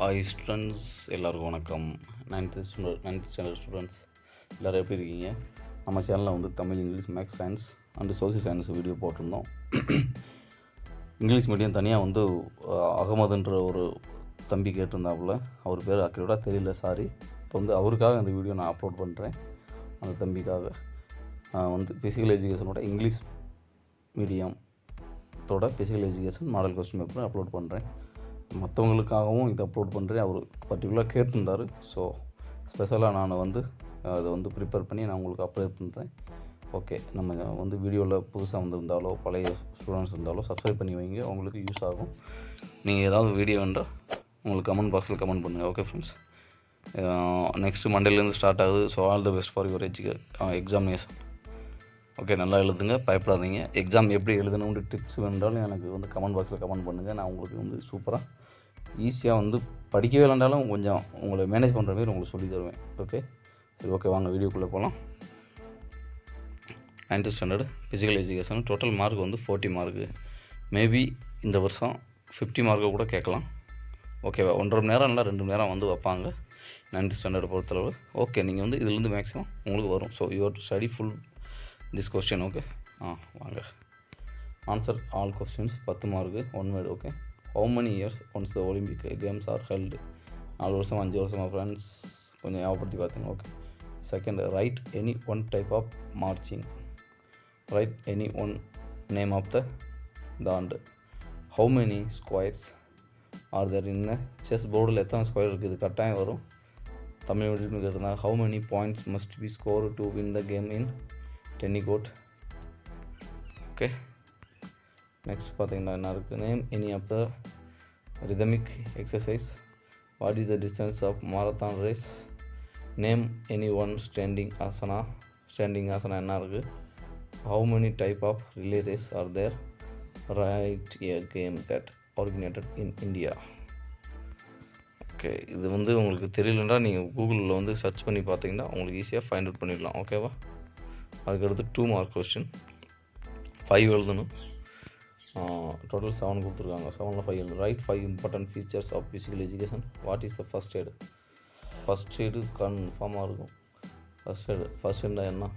Hi students, எல்லாருக்கும் வணக்கம். Ninth standard students எல்லோரும் எப்படி இருக்கீங்க? நம்ம சேனலில் வந்து Tamil, English, maths, science and social science video போட்டிருந்தோம். இங்கிலீஷ் மீடியம் தனியாக வந்து அகமதுன்ற ஒரு தம்பி கேட்டிருந்தாப்புல. அவர் பேர் அக்யூரேட்டாக தெரியல, சாரி. இப்போ வந்து அவருக்காக அந்த வீடியோ நான் அப்லோட் பண்ணுறேன். அந்த தம்பிக்காக வந்து ஃபிசிக்கல் எஜுகேஷனோட இங்கிலீஷ் மீடியத்தோட physical education model question paper upload பண்ணுறேன். மற்றவங்களுக்காகவும் இதை அப்லோட் பண்ணுறேன். அவர் பர்டிகுலராக கேட்டிருந்தார். ஸோ ஸ்பெஷலாக நான் வந்து அதை வந்து ப்ரிப்பேர் பண்ணி நான் உங்களுக்கு அப்லோட் பண்ணுறேன். ஓகே, நம்ம வந்து வீடியோவில் புதுசாக வந்திருந்தாலோ பழைய ஸ்டூடெண்ட்ஸ் இருந்தாலோ சப்ஸ்கிரைப் பண்ணி வைங்க, உங்களுக்கு யூஸ் ஆகும். நீங்கள் ஏதாவது வீடியோ வேண்டாம் உங்களுக்கு கமெண்ட் பாக்ஸில் கமெண்ட் பண்ணுங்கள். ஓகே ஃப்ரெண்ட்ஸ், நெக்ஸ்ட்டு மண்டேலேருந்து ஸ்டார்ட் ஆகுது. So all the best for your examination. Okay, நல்லா எழுதுங்க, பயப்படாதீங்க. எக்ஸாம் எப்படி எழுதணுன்ற டிப்ஸ் வேண்டாலும் எனக்கு வந்து கமெண்ட் பாக்ஸில் கமெண்ட் பண்ணுங்கள். நான் உங்களுக்கு வந்து சூப்பராக ஈஸியாக வந்து படிக்கவே இல்லைனாலும் கொஞ்சம் உங்களை மேனேஜ் பண்ணுற மாதிரி உங்களுக்கு சொல்லி தருவேன். ஓகே, சரி, ஓகே, வாங்க வீடியோக்குள்ளே போகலாம். 9th standard physical education total mark வந்து 40 மார்க்கு. மேபி இந்த வருஷம் 50 மார்க்கு கூட கேட்கலாம். ஓகேவா? 1.5 மணி நேரம் இல்லை 2 மணி நேரம் வந்து வைப்பாங்க 9th ஸ்டாண்டர்டு பொறுத்தளவு. ஓகே, நீங்கள் வந்து இதுலேருந்து மேக்ஸிமம் உங்களுக்கு வரும். So you have to study full this question. Okay, வாங்க. Answer all questions. 10 mark, 1 word. Okay, how many years once the Olympic games are held? 4 வருஷம் 5 வருஷமாக ஃப்ரெண்ட்ஸ் கொஞ்சம் ஞாபகப்படுத்தி பார்த்துங்க. Okay, second, right any one type of marching. Right any one name of the தாண்டு. How many squares are there in chess போர்டில் எத்தனை square இருக்குது? இது கட்டாயம் வரும். தமிழ் மீடியம் கேட்டிருந்தாங்க. How many points must be score to win the game in tennikoit? Okay, next பார்த்தீங்கன்னா என்ன இருக்குது? Name any of the rhythmic exercise. What is the distance of marathon race? Name any one standing asana. Standing asana என்ன இருக்குது? How many type of relay race are there? Write a game that originated in India. Okay, இது வந்து உங்களுக்கு தெரியலன்னா நீங்கள் கூகுளில் வந்து search பண்ணி பார்த்தீங்கன்னா உங்களுக்கு ஈஸியாக ஃபைண்ட் அவுட் பண்ணிடலாம். ஓகேவா? அதுக்கடுத்து 2 மார்க் கொஸ்டின். 5 எழுதணும். டோட்டல் 7 கொடுத்துருக்காங்க. 7ல் 5 எழுதணும். Right 5 important features of physical education. What is the first aid? First aid கன்ஃபார்மாக இருக்கும். ஃபஸ்ட் எய்டுனா என்ன?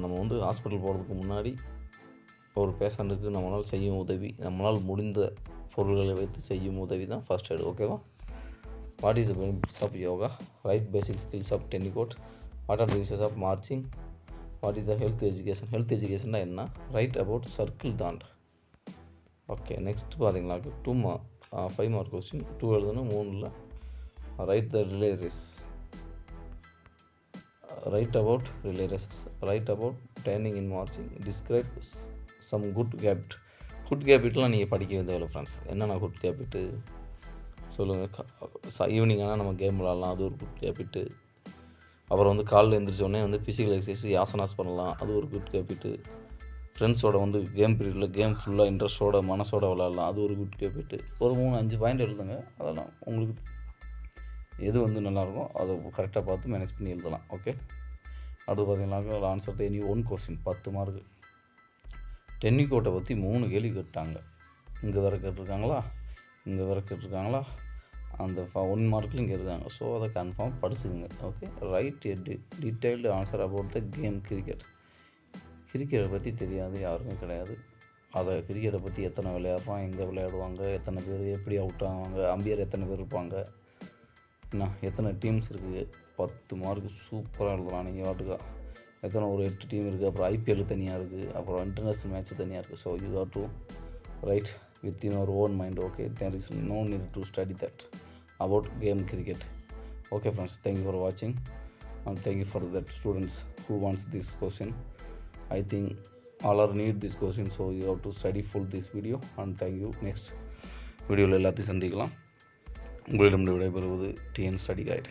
நம்ம வந்து ஹாஸ்பிட்டல் போகிறதுக்கு முன்னாடி ஒரு பேஷண்ட்டுக்கு நம்மளால் செய்யும் உதவி, நம்மளால் முடிந்த பொருள்களை வைத்து செய்யும் உதவி தான் ஃபஸ்ட் எய்டு. ஓகேவா? What is the benefits of yoga? Write basic skills of tennikoit. What are the uses of marching? What is the health education? Health எஜுகேஷன்னா என்ன? ரைட் அபவுட் சர்க்கிள் தாண்ட். ஓகே, நெக்ஸ்ட் பார்த்தீங்களா 5 மார்க் கொஸ்டின். 2 எழுதணும். 3ல் write the relay race. Write about relay races. Write about training in marching. Describe some good habit. Good ஹேபிட்லாம் நீங்கள் படிக்க வேண்டியதில்லை ஃப்ரெண்ட்ஸ். என்னென்ன குட் ஹேபிட்டு சொல்லுங்கள். ஈவினிங் ஆனால் நம்ம கேம் விளாட்லாம், அது ஒரு குட் ஹேபிட்டு. அப்புறம் வந்து காலையில் எழுந்திரிச்சோடனே வந்து ஃபிசிக்கல் எக்ஸசைஸ் ஆசனாஸ் பண்ணலாம், அது ஒரு குட் ஹேபிட்டு. ஃப்ரெண்ட்ஸோட வந்து கேம் பீரியடில் கேம் ஃபுல்லாக இன்ட்ரெஸ்ட்டோட மனசோட விளாட்லாம், அது ஒரு குட் ஹேபிட்டு. ஒரு 3-5 பாயிண்ட் எழுதுங்க. அதெல்லாம் உங்களுக்கு எது வந்து நல்லாயிருக்கும் அதை கரெக்டாக பார்த்து மேனேஜ் பண்ணி எழுதலாம். ஓகே, அடுத்து பார்த்தீங்கன்னாக்க answer any one question. 10 mark. டென்னிகோட்டை பற்றி 3 கேள்வி கேட்டாங்க. இங்கே வேறு கேட்டிருக்காங்களா, இங்கே வேறு கேட்டிருக்காங்களா, அந்த 1 மார்க்லையும் கேட்குறாங்க. ஸோ அதை கன்ஃபார்ம் படிச்சுக்குங்க. Okay, write a detailed answer about the game cricket. கிரிக்கெட்டை பற்றி தெரியாது யாருமே கிடையாது. அதை கிரிக்கெட்டை பற்றி எத்தனை விளையாடுறோம், எங்கே விளையாடுவாங்க, எத்தனை பேர் எப்படி அவுட் ஆவாங்க, அம்பியர் எத்தனை பேர் இருப்பாங்க, என்ன எத்தனை டீம்ஸ் இருக்குது. 10 மார்க்கு சூப்பராக எழுதலாம் நீங்கள் வாட்டுக்கா. எத்தனை ஒரு 8 டீம் இருக்குது. அப்புறம் ஐபிஎல் தனியாக இருக்குது, அப்புறம் இன்டர்நேஷ்னல் மேட்ச் தனியாக இருக்குது. So you have to right with in your own mind. Okay, there is no need to study that about game cricket. Okay friends, thank you for watching and thank you for that students who wants this question. I think all are need this question, so you have to study full this video and thank you. Next video எல்லாத்தையும் சந்திக்கலாம். உங்களிடம் விடைபெறுவது TN Study Guide.